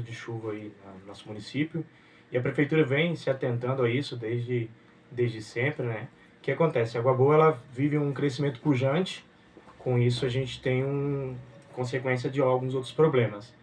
período de chuva aí no nosso município, e a prefeitura vem se atentando a isso desde sempre, né? O que acontece? A Água Boa ela vive um crescimento pujante, com isso a gente tem consequência de alguns outros problemas.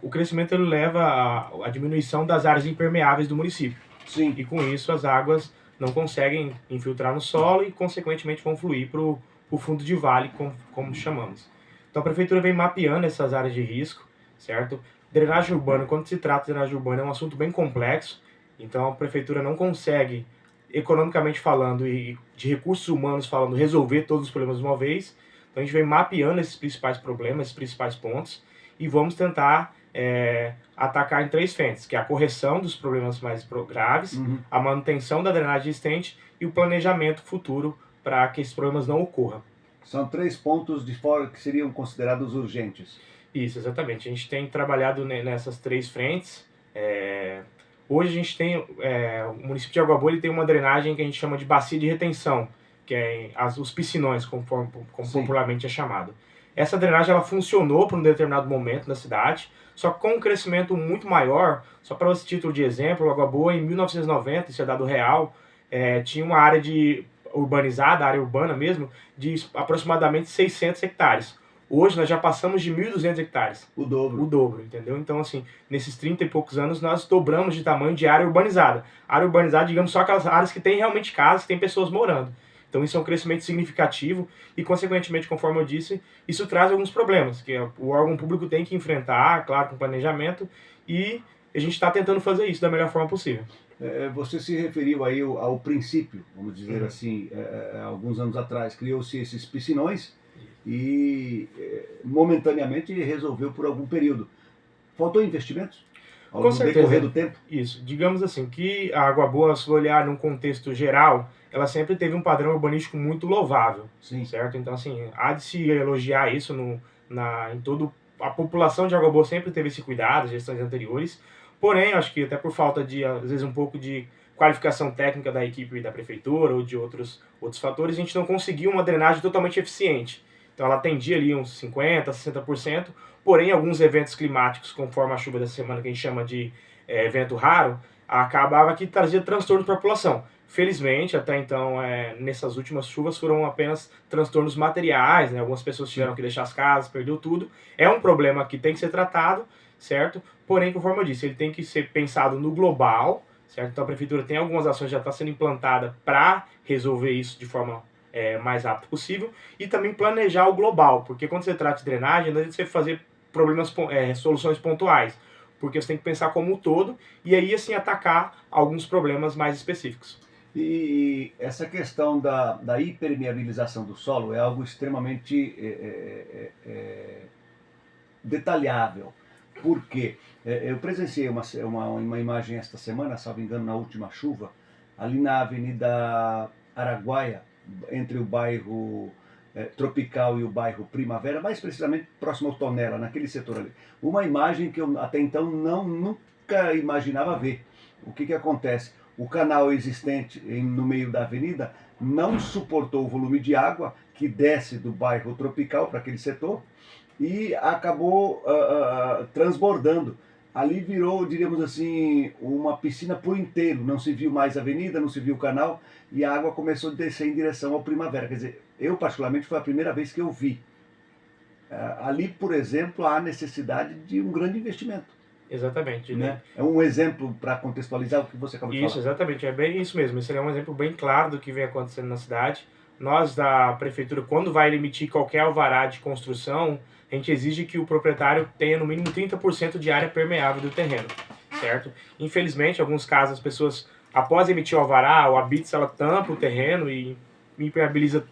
O crescimento ele leva à diminuição das áreas impermeáveis do município. Sim. E com isso as águas não conseguem infiltrar no solo e, consequentemente, vão fluir para o fundo de vale, como chamamos. Então a prefeitura vem mapeando essas áreas de risco, certo? Drenagem urbana, quando se trata de drenagem urbana, é um assunto bem complexo, então a prefeitura não consegue, economicamente falando e de recursos humanos falando, resolver todos os problemas de uma vez. Então a gente vem mapeando esses principais problemas, esses principais pontos, e vamos tentar atacar em 3 frentes, que é a correção dos problemas mais graves, a manutenção da drenagem existente e o planejamento futuro para que esses problemas não ocorram. São 3 pontos de fora que seriam considerados urgentes. Isso, exatamente. A gente tem trabalhado nessas 3 frentes. Hoje a gente tem, o município de Água Boa ele tem uma drenagem que a gente chama de bacia de retenção, que é os piscinões, como popularmente é chamado. Essa drenagem ela funcionou por um determinado momento na cidade, só que com um crescimento muito maior. Só para esse título de exemplo, Água Boa em 1990, isso é dado real, tinha uma área urbanizada, área urbana mesmo, de aproximadamente 600 hectares. Hoje nós já passamos de 1.200 hectares. O dobro. O dobro, entendeu? Então, assim, nesses 30 e poucos anos, nós dobramos de tamanho de área urbanizada. Área urbanizada, digamos, só aquelas áreas que tem realmente casas, que tem pessoas morando. Então, isso é um crescimento significativo e, consequentemente, conforme eu disse, isso traz alguns problemas, que o órgão público tem que enfrentar, claro, com planejamento, e a gente está tentando fazer isso da melhor forma possível. Você se referiu aí ao princípio, vamos dizer assim, alguns anos atrás, criou-se esses piscinões e momentaneamente resolveu por algum período. Faltou investimentos? Com certeza. Decorrer do tempo? Isso. Digamos assim, que a Água Boa, se olhar num contexto geral, ela sempre teve um padrão urbanístico muito louvável. Sim. Certo? Então, assim, há de se elogiar isso em todo... A população de Água Boa sempre teve esse cuidado, as gestões anteriores. Porém, acho que até por falta de, às vezes, um pouco de qualificação técnica da equipe da prefeitura ou de outros fatores, a gente não conseguiu uma drenagem totalmente eficiente. Então ela atendia ali uns 50%, 60%, porém alguns eventos climáticos, conforme a chuva dessa semana que a gente chama de evento raro, acabava que trazia transtorno para a população. Felizmente, até então, nessas últimas chuvas foram apenas transtornos materiais, né? Algumas pessoas tiveram que deixar as casas, perdeu tudo. É um problema que tem que ser tratado, certo? Porém, conforme eu disse, ele tem que ser pensado no global, certo? Então a prefeitura tem algumas ações que já estão sendo implantadas para resolver isso de forma mais rápida possível, e também planejar o global, porque quando você trata de drenagem, não adianta você fazer soluções pontuais, porque você tem que pensar como um todo, e aí assim atacar alguns problemas mais específicos. E essa questão da hipermeabilização do solo é algo extremamente detalhável. Por quê? Eu presenciei uma imagem esta semana, salvo engano, na última chuva, ali na Avenida Araguaia, entre o bairro Tropical e o bairro Primavera, mais precisamente próximo ao Tonela, naquele setor ali. Uma imagem que eu até então nunca imaginava ver. O que acontece? O canal existente no meio da avenida não suportou o volume de água que desce do bairro Tropical para aquele setor e acabou transbordando. Ali virou, diríamos assim, uma piscina por inteiro. Não se viu mais a avenida, não se viu o canal, e a água começou a descer em direção ao Primavera. Quer dizer, eu particularmente foi a primeira vez que eu vi. Ali, por exemplo, há necessidade de um grande investimento. Exatamente. Né? É um exemplo para contextualizar o que você acabou de falar. Isso, exatamente. É bem isso mesmo. Esse é um exemplo bem claro do que vem acontecendo na cidade. Nós, da prefeitura, quando vai emitir qualquer alvará de construção, a gente exige que o proprietário tenha no mínimo 30% de área permeável do terreno, certo? Infelizmente, em alguns casos, as pessoas, após emitir o alvará, o ABITS, ela tampa o terreno e impermeabiliza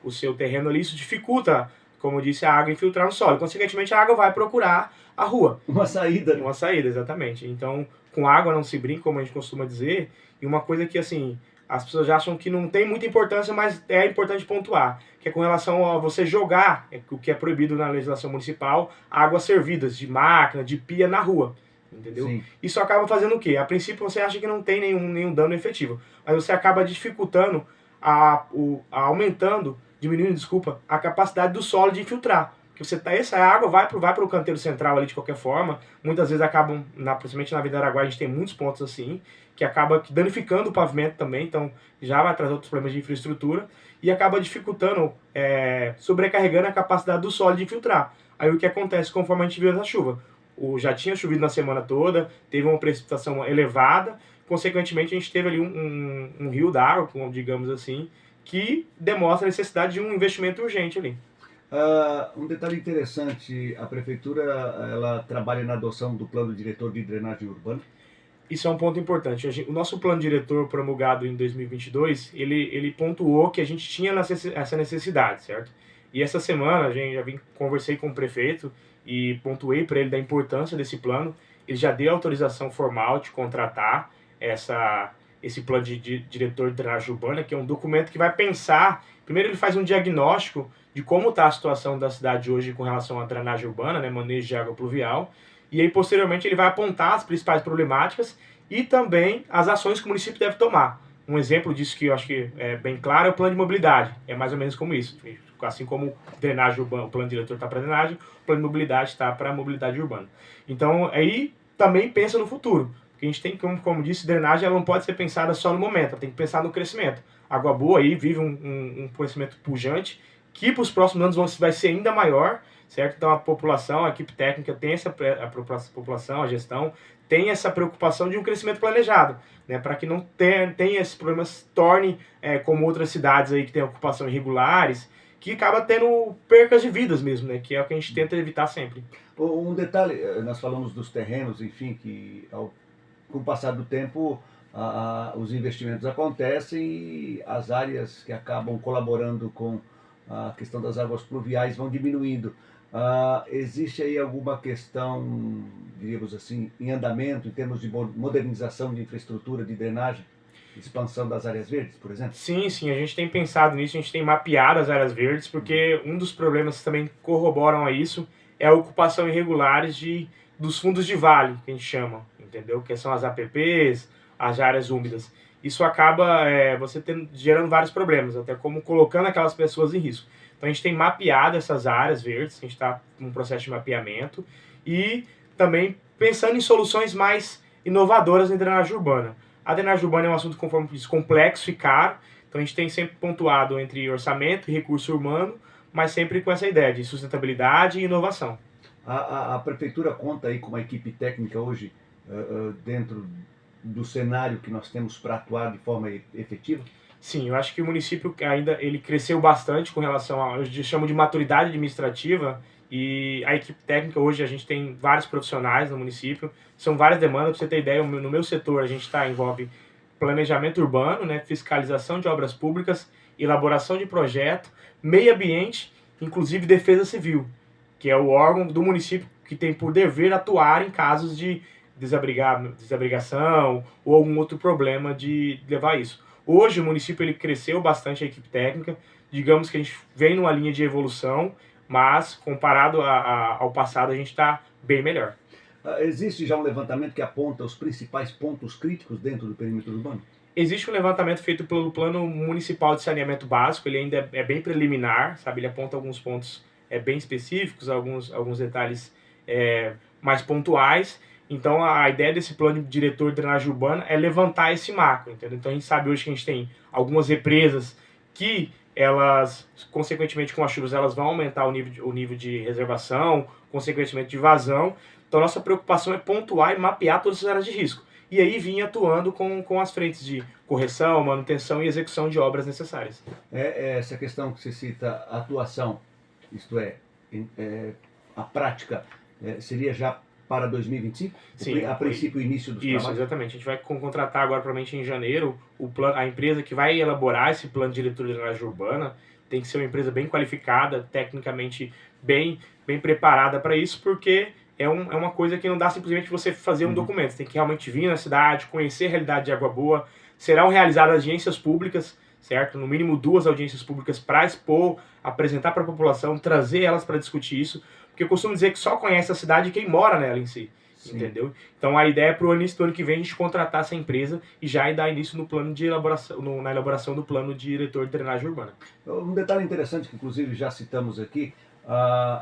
o seu terreno ali. Isso dificulta, como eu disse, a água infiltrar no solo. Consequentemente, a água vai procurar a rua. Uma saída. Uma saída, exatamente. Então, com água não se brinca, como a gente costuma dizer. E uma coisa que, assim, as pessoas acham que não tem muita importância, mas é importante pontuar, que é com relação a você jogar, o que é proibido na legislação municipal, águas servidas de máquina, de pia na rua, entendeu? Sim. Isso acaba fazendo o quê? A princípio você acha que não tem nenhum dano efetivo, mas você acaba dificultando, aumentando, diminuindo, desculpa, a capacidade do solo de infiltrar. que essa água vai para o canteiro central ali de qualquer forma, muitas vezes acabam, principalmente na Avenida Araguaia a gente tem muitos pontos assim, que acaba danificando o pavimento também, então já vai trazer outros problemas de infraestrutura, e acaba dificultando, sobrecarregando a capacidade do solo de infiltrar. Aí o que acontece conforme a gente viu essa chuva? Já tinha chovido na semana toda, teve uma precipitação elevada, consequentemente a gente teve ali um rio d'água, digamos assim, que demonstra a necessidade de um investimento urgente ali. Um detalhe interessante, a prefeitura ela trabalha na adoção do plano diretor de drenagem urbana. Isso é um ponto importante. O nosso plano diretor promulgado em 2022, ele pontuou que a gente tinha essa necessidade, certo? E essa semana conversei com o prefeito e pontuei para ele da importância desse plano. Ele já deu autorização formal de contratar esse plano de diretor de drenagem urbana, que é um documento que vai pensar. Primeiro, ele faz um diagnóstico de como está a situação da cidade hoje com relação à drenagem urbana, né, manejo de água pluvial. E aí, posteriormente, ele vai apontar as principais problemáticas e também as ações que o município deve tomar. Um exemplo disso que eu acho que é bem claro é o plano de mobilidade. É mais ou menos como isso. Assim como drenagem urbana, o plano diretor está para drenagem, o plano de mobilidade está para mobilidade urbana. Então, aí também pensa no futuro. Porque a gente tem, como disse, drenagem ela não pode ser pensada só no momento, ela tem que pensar no crescimento. Água Boa aí vive um crescimento pujante, que para os próximos anos vai ser ainda maior, certo? Então a população, a equipe técnica tem a população, a gestão, tem essa preocupação de um crescimento planejado, né? Para que não tenha esses problemas, torne como outras cidades aí que têm ocupação irregulares, que acaba tendo percas de vidas mesmo, né? Que é o que a gente tenta evitar sempre. Um detalhe, nós falamos dos terrenos, enfim, que com o passar do tempo os investimentos acontecem e as áreas que acabam colaborando com a questão das águas pluviais vão diminuindo. Existe aí alguma questão, diríamos assim, em andamento, em termos de modernização de infraestrutura de drenagem, expansão das áreas verdes, por exemplo? Sim, a gente tem pensado nisso, a gente tem mapeado as áreas verdes, porque um dos problemas que também corroboram a isso é a ocupação irregulares dos fundos de vale, que a gente chama, entendeu? Que são as APPs, as áreas úmidas. Isso acaba gerando vários problemas, até como colocando aquelas pessoas em risco. Então a gente tem mapeado essas áreas verdes, a gente está num processo de mapeamento e também pensando em soluções mais inovadoras em drenagem urbana. A drenagem urbana é um assunto, conforme diz, complexo e caro, então a gente tem sempre pontuado entre orçamento e recurso humano, mas sempre com essa ideia de sustentabilidade e inovação. A prefeitura conta aí com uma equipe técnica hoje dentro do cenário que nós temos para atuar de forma efetiva? Sim, eu acho que o município ainda ele cresceu bastante com relação a, eu chamo de maturidade administrativa, e a equipe técnica hoje a gente tem vários profissionais no município, são várias demandas, para você ter ideia, no meu setor a gente envolve planejamento urbano, né, fiscalização de obras públicas, elaboração de projeto, meio ambiente, inclusive defesa civil, que é o órgão do município que tem por dever atuar em casos de desabrigação ou algum outro problema de levar isso. Hoje o município ele cresceu bastante a equipe técnica, digamos que a gente vem numa linha de evolução, mas comparado ao passado a gente está bem melhor. Existe já um levantamento que aponta os principais pontos críticos dentro do perímetro urbano? Existe um levantamento feito pelo Plano Municipal de Saneamento Básico, ele ainda é bem preliminar, sabe? Ele aponta alguns pontos bem específicos, alguns detalhes mais pontuais. Então a ideia desse plano diretor de drenagem urbana é levantar esse marco, entendeu? Então a gente sabe hoje que a gente tem algumas represas que elas, consequentemente com as chuvas, elas vão aumentar o nível de reservação, consequentemente de vazão. Então nossa preocupação é pontuar e mapear todas as áreas de risco. E aí vir atuando com as frentes de correção, manutenção e execução de obras necessárias. Essa questão que você cita, atuação, isto a prática, seria já para 2025? Sim, a princípio, o início dos trabalhos? Isso, exatamente. A gente vai contratar agora, provavelmente em janeiro, a empresa que vai elaborar esse plano diretor de drenagem urbana. Tem que ser uma empresa bem qualificada, tecnicamente bem preparada para isso, porque é uma coisa que não dá simplesmente você fazer um documento. Você tem que realmente vir na cidade, conhecer a realidade de Água Boa. Serão realizadas audiências públicas, certo? No mínimo 2 audiências públicas para expor, apresentar para a população, trazer elas para discutir isso. Porque eu costumo dizer que só conhece a cidade quem mora nela em si. Sim. Entendeu? Então a ideia é para o início do ano que vem a gente contratar essa empresa e já dar início no plano de elaboração, na elaboração do plano de diretor de drenagem urbana. Um detalhe interessante que inclusive já citamos aqui,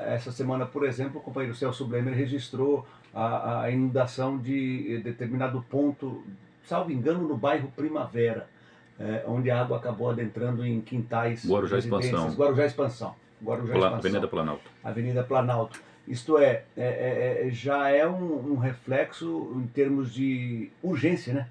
Essa semana, por exemplo, o companheiro Celso Blemer registrou a inundação de determinado ponto, salvo engano, no bairro Primavera, onde a água acabou adentrando em quintais, Guarujá residências. Expansão. Guarujá Expansão. Guarujá Expansão. Avenida Planalto. Avenida Planalto. Isto já é um reflexo em termos de urgência, né?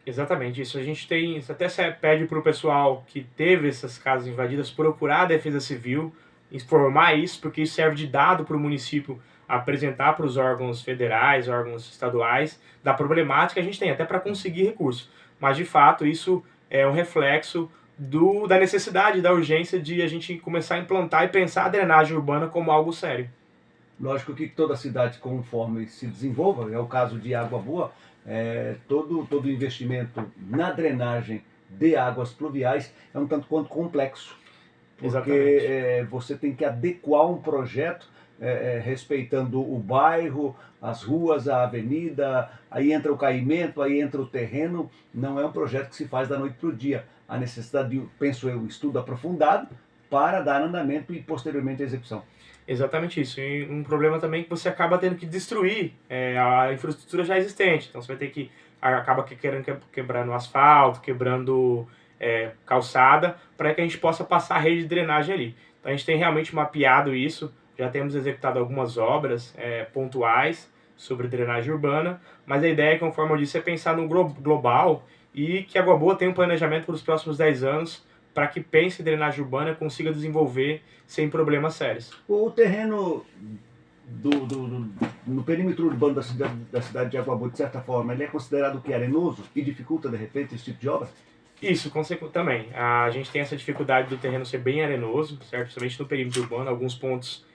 Exatamente, isso a gente tem, isso até se pede para o pessoal que teve essas casas invadidas procurar a Defesa Civil, informar isso, porque isso serve de dado para o município apresentar para os órgãos federais, órgãos estaduais, da problemática que a gente tem, até para conseguir recursos. Mas, de fato, isso é um reflexo da necessidade, da urgência de a gente começar a implantar e pensar a drenagem urbana como algo sério. Lógico que toda cidade, conforme se desenvolva, é o caso de Água Boa, todo investimento na drenagem de águas pluviais é um tanto quanto complexo. Porque você tem que adequar um projeto respeitando o bairro, as ruas, a avenida, aí entra o caimento, aí entra o terreno. Não é um projeto que se faz da noite para o dia. Há necessidade de, penso eu, estudo aprofundado para dar andamento e posteriormente a execução. Exatamente isso. E um problema também é que você acaba tendo que destruir a infraestrutura já existente. Então você vai ter que acaba quebrando asfalto, quebrando calçada, para que a gente possa passar a rede de drenagem ali. Então a gente tem realmente mapeado isso, já temos executado algumas obras pontuais sobre drenagem urbana, mas a ideia, conforme eu disse, é pensar no global e que a Água Boa tenha um planejamento para os próximos 10 anos para que pense em drenagem urbana e consiga desenvolver sem problemas sérios. O terreno no perímetro urbano da cidade de Água Boa, de certa forma, ele é considerado que arenoso e dificulta, de repente, esse tipo de obra? Isso, também. A gente tem essa dificuldade do terreno ser bem arenoso, certo? Principalmente no perímetro urbano. Alguns pontos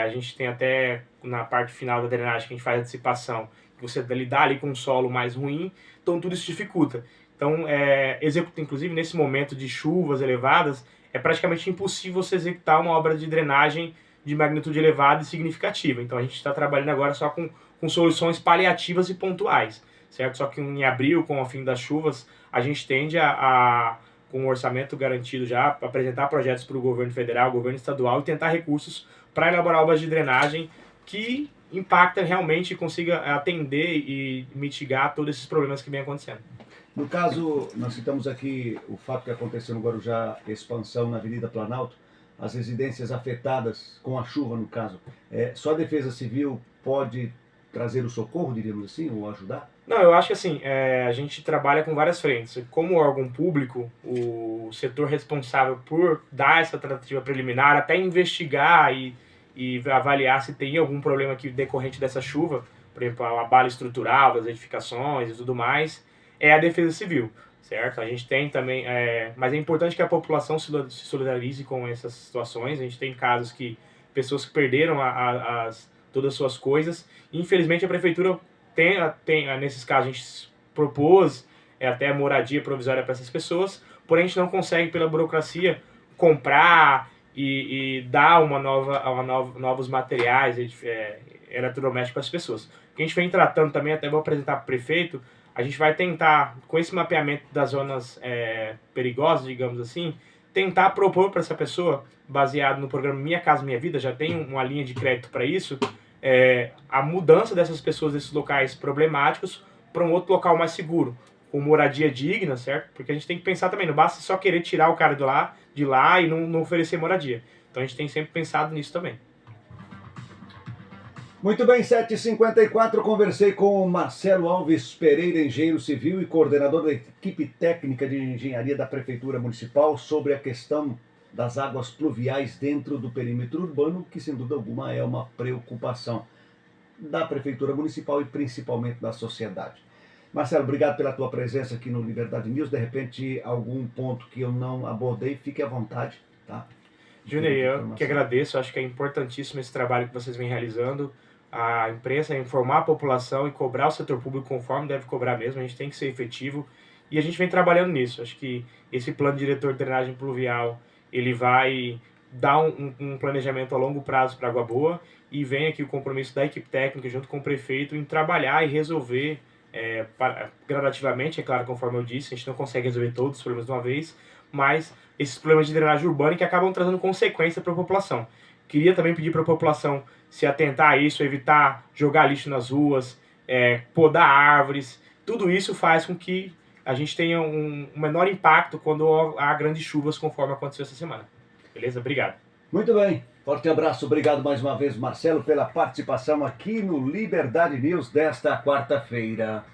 a gente tem até na parte final da drenagem que a gente faz a dissipação, que você lidar ali com um solo mais ruim, então tudo isso dificulta. Então, inclusive nesse momento de chuvas elevadas, é praticamente impossível você executar uma obra de drenagem de magnitude elevada e significativa. Então a gente está trabalhando agora só com soluções paliativas e pontuais, certo? Só que em abril, com o fim das chuvas, a gente tende com um orçamento garantido já, apresentar projetos para o governo federal, governo estadual e tentar recursos para elaborar obras de drenagem que impactem realmente e consiga atender e mitigar todos esses problemas que vem acontecendo. No caso, nós citamos aqui o fato que aconteceu no Guarujá Expansão, na Avenida Planalto, as residências afetadas com a chuva, no caso. Só a Defesa Civil pode trazer o socorro, diríamos assim, ou ajudar? Não, eu acho que assim, a gente trabalha com várias frentes. Como órgão público, o setor responsável por dar essa tratativa preliminar, até investigar e avaliar se tem algum problema aqui decorrente dessa chuva, por exemplo, a abalo estrutural das edificações e tudo mais, é a Defesa Civil, certo? A gente tem também, mas é importante que a população se solidarize com essas situações. A gente tem casos que pessoas que perderam todas as suas coisas. Infelizmente, a prefeitura nesses casos, a gente propôs até moradia provisória para essas pessoas, porém a gente não consegue, pela burocracia, comprar e dar novos materiais eletrodomésticos para as pessoas. O que a gente vem tratando também, até vou apresentar para o prefeito, a gente vai tentar, com esse mapeamento das zonas perigosas, digamos assim, tentar propor para essa pessoa, baseado no programa Minha Casa Minha Vida, já tem uma linha de crédito para isso, a mudança dessas pessoas desses locais problemáticos para um outro local mais seguro, com moradia digna, certo? Porque a gente tem que pensar também, não basta só querer tirar o cara de lá e não oferecer moradia. Então a gente tem sempre pensado nisso também. Muito bem, 7h54, conversei com o Marcelo Alves Pereira, engenheiro civil e coordenador da equipe técnica de engenharia da Prefeitura Municipal, sobre a questão das águas pluviais dentro do perímetro urbano, que sem dúvida alguma é uma preocupação da Prefeitura Municipal e principalmente da sociedade. Marcelo, obrigado pela tua presença aqui no Liberdade News. De repente, algum ponto que eu não abordei, fique à vontade, tá? Júnior, eu que agradeço, acho que é importantíssimo esse trabalho que vocês vêm realizando. A imprensa informar a população e cobrar o setor público conforme deve cobrar mesmo, a gente tem que ser efetivo e a gente vem trabalhando nisso. Acho que esse plano diretor de drenagem pluvial, ele vai dar um planejamento a longo prazo para Água Boa e vem aqui o compromisso da equipe técnica junto com o prefeito em trabalhar e resolver gradativamente, é claro, conforme eu disse, a gente não consegue resolver todos os problemas de uma vez, mas esses problemas de drenagem urbana que acabam trazendo consequência para a população. Queria também pedir para a população se atentar a isso, evitar jogar lixo nas ruas, podar árvores. Tudo isso faz com que a gente tenha um menor impacto quando há grandes chuvas, conforme aconteceu essa semana. Beleza? Obrigado. Muito bem. Forte abraço. Obrigado mais uma vez, Marcelo, pela participação aqui no Liberdade News desta quarta-feira.